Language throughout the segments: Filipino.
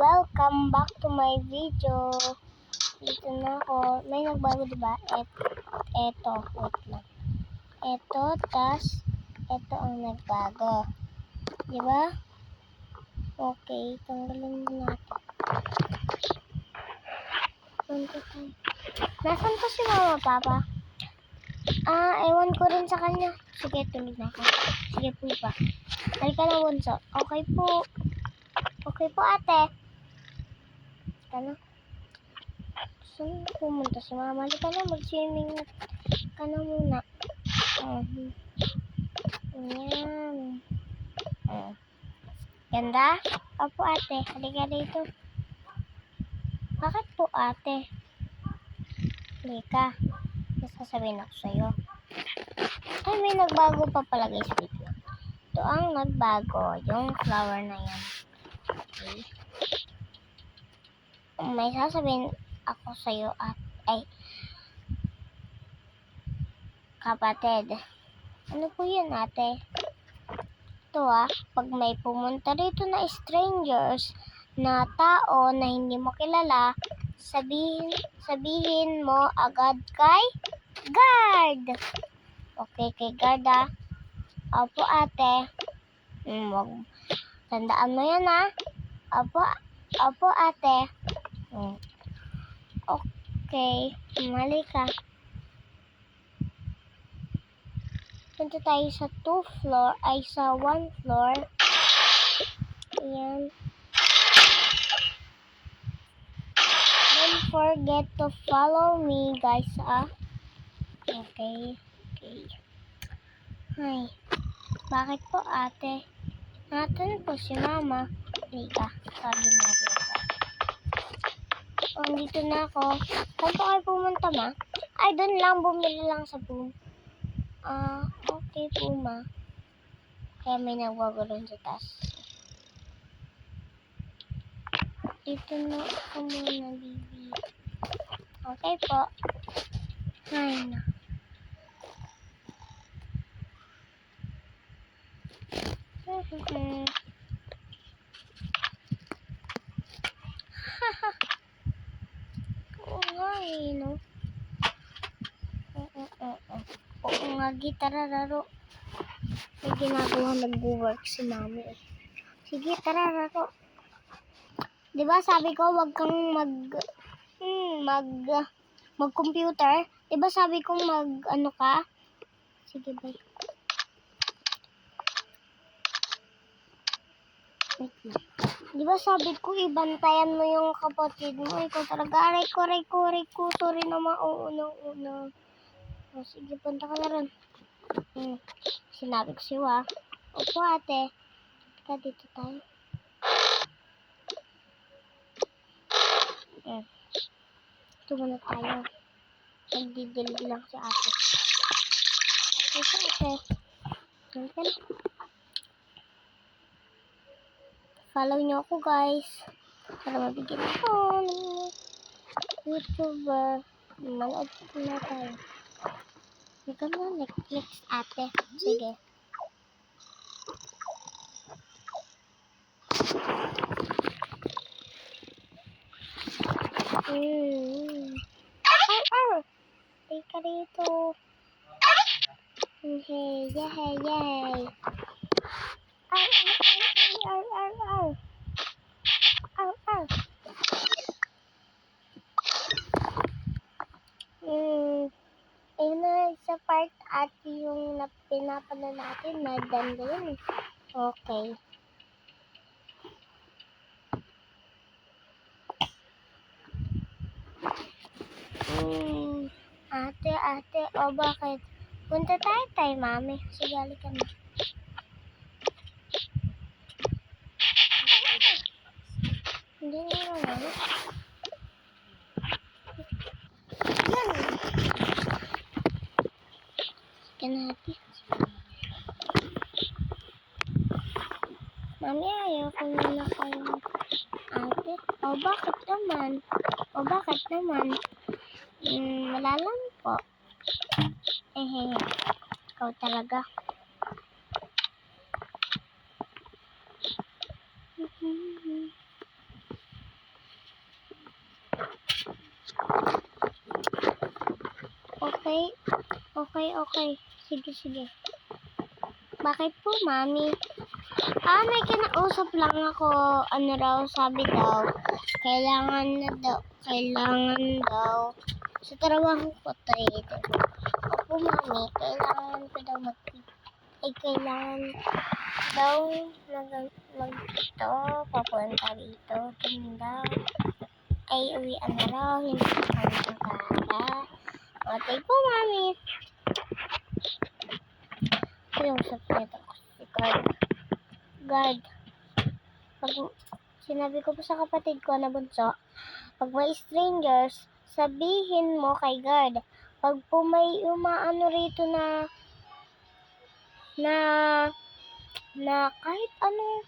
Welcome back to my video. Dito na ako. May nagbago diba? Eto. Wait lang. Eto, tas eto ang nagbago. Diba? Okay, tanggalin mo natin. Nasaan po si mama, papa? Ewan ko rin sa kanya. Sige, tulog na ako. Sige po pa. Halika na, bunso. Okay po. Okay po, ate. Ano? Saan pumunta si mama? Halika na, mag-swimming ka na muna. Ayan. Ganda? Opo, ate. Halika dito. Bakit po, ate? Halika. May sasabihin ako sa'yo. Ay, may nagbago pa pala, guys. Ito ang nagbago. Yung flower na yan. Okay. May sasabihin ako sa'yo at kapatid. Ano po yun, ate? Ito pag may pumunta rito na strangers na tao na hindi mo kilala, sabihin mo agad kay guard. Okay, kay guard Opo, ate. Tandaan mo yan Opo, ate. Okay, mali ka. Punta tayo sa 1 floor. Ayan. Don't forget to follow me, guys, Okay. Ay, bakit po, ate? Natin po si mama. Halika, sabi natin. Dito na ako. Saan po kayo pumunta, ma? Ay, doon lang. Bumili lang sa boom. Okay po, ma. Kaya may nagwagulong sa taas. Dito na ako muna, baby. Okay po. Ay, na. Oo nga no? Oo nga, tara laro. May ginagawa, nag-work si mami. Sige, tara laro. Diba sabi ko, wag kang mag-computer? Diba sabi ko ano ka? Sige, bye. Wait lang. Diba sabi ko, ibantayan mo yung kapatid mo. Ikaw talaga, aray ko. Sorry na mauna. Sige, punta ka na rin. Sinabi ko siya. Opo, ate. Teka, dito tayo. Ito muna tayo. Nagdidilig lang si ate. Ito, ate. Okay. Follow nyo ako, guys. Para mabigyan ako ng YouTuber. Manood na tayo. Ikaw na, Netflix, ate. Sige. Teka dito. Yay. Ayun na sa part at yung pinapanood natin na ganda yun. Okay. Ate, bakit? Punta tayo, mami. Sige, halika na. Hindi naman Yan. Sige natin. Mami, ayaw ko muna kayo. Ate, bakit naman? Wala lang po. Ikaw talaga. Okay? Okay. Sige. Bakit po, Mami? May kinausap lang ako. Ano raw, sabi daw, kailangan daw, sa trabaho ko trade. Opo, Mami, kailangan ko daw kailangan daw magdito, papunta dito, tinda. Ay, uwian na raw, hindi ko kami ang pera. Okay po, Mami. Kinausap nito si guard. Pag sinabi ko po sa kapatid ko na bunso, pag may strangers, sabihin mo kay guard. Pag po may umaano rito na kahit anong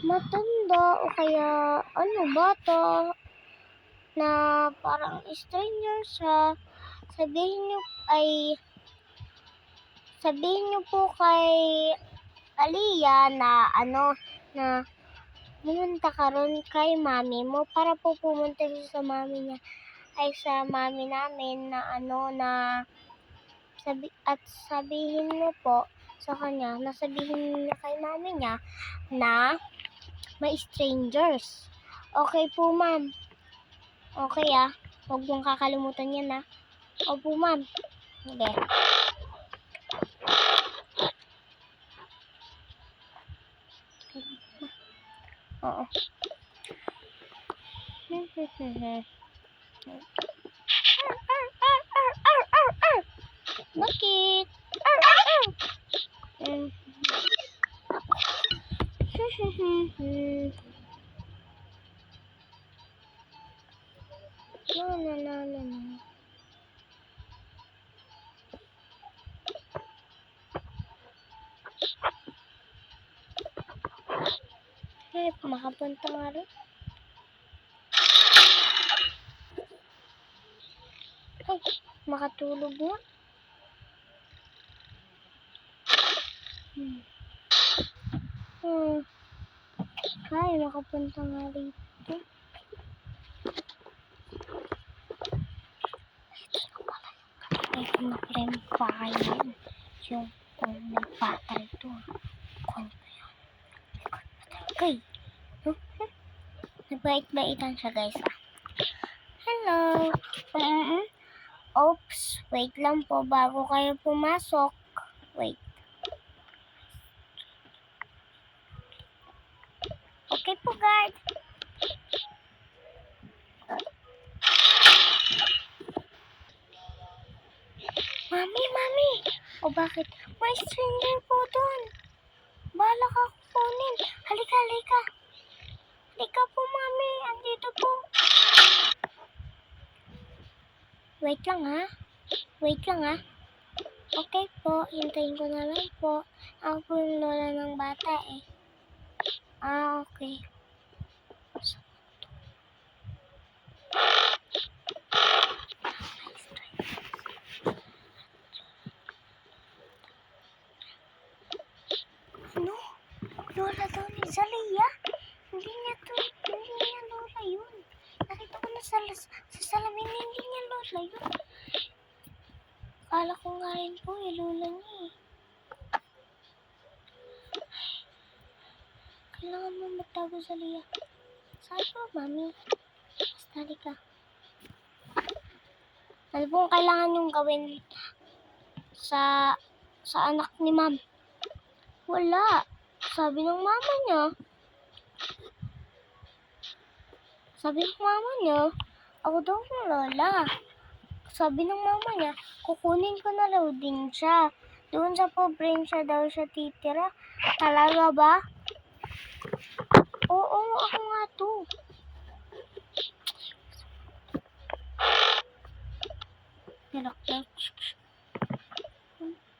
matanda o kaya bata na parang stranger siya, sabihin niyo po kay Aliyah na na pumunta ka ron kay mami mo para po pumunta siya sa mami niya sa mami namin na sabihin mo po sa kanya na sabihin niya kay mami niya na may strangers. Okay po, ma'am. Okay huwag mong kakalimutan yan Opo, ma'am. Sige. Oo. Bakit? No. Makapunta nga rin. Ay, makatulog na. Ay, makapunta nga rito. Ay, kumakrem pa kayo. Yung nagpata rito. Okay. Nagbait-baitan siya, guys. Hello. Oops, wait lang po bago kayo pumasok. Wait. Okay po, guard. Mami. O bakit? May stranger po doon. Bahala ka kunin. Halika. Halika po, Mami. Andito po. Wait lang Okay po, hintayin ko na lang po. Ako po yung lola ng bata Okay. Ano? Lola daw ni Zaliyah? Hindi niya lola yun. Nakita ko na sa salamin, hindi niya lola yun. Kala ko nga rin po, lola niya Kailangan mo magtago, Zaliyah. Saan po, Mami? Basta ka. Ano pong kailangan yung gawin sa anak ni Ma'am? Wala. Sabi ng mama niya, ako daw ng lola. Sabi ng mama niya, kukunin ko na daw din siya. Doon sa probinsya daw siya titira. Talaga ba? Oo, ako nga to.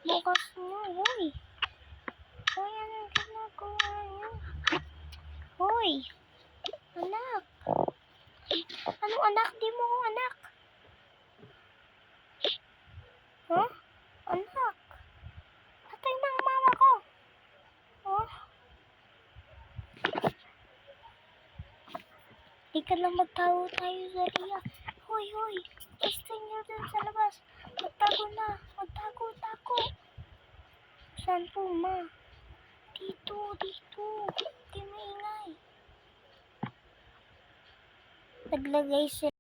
Bukas mo, hoy. Hoy, anong ginagawa niyo? Hoy, anak. Anong anak? Di mo ako anak. Huh? Anak. Patay na ang mama ko. Di ka lang magtawo tayo, Zaliyah. Hoy. stranger dun sa labas. Magtago na. Magtago. Saan po, ma? Dito. Di maingay. Naglagay sila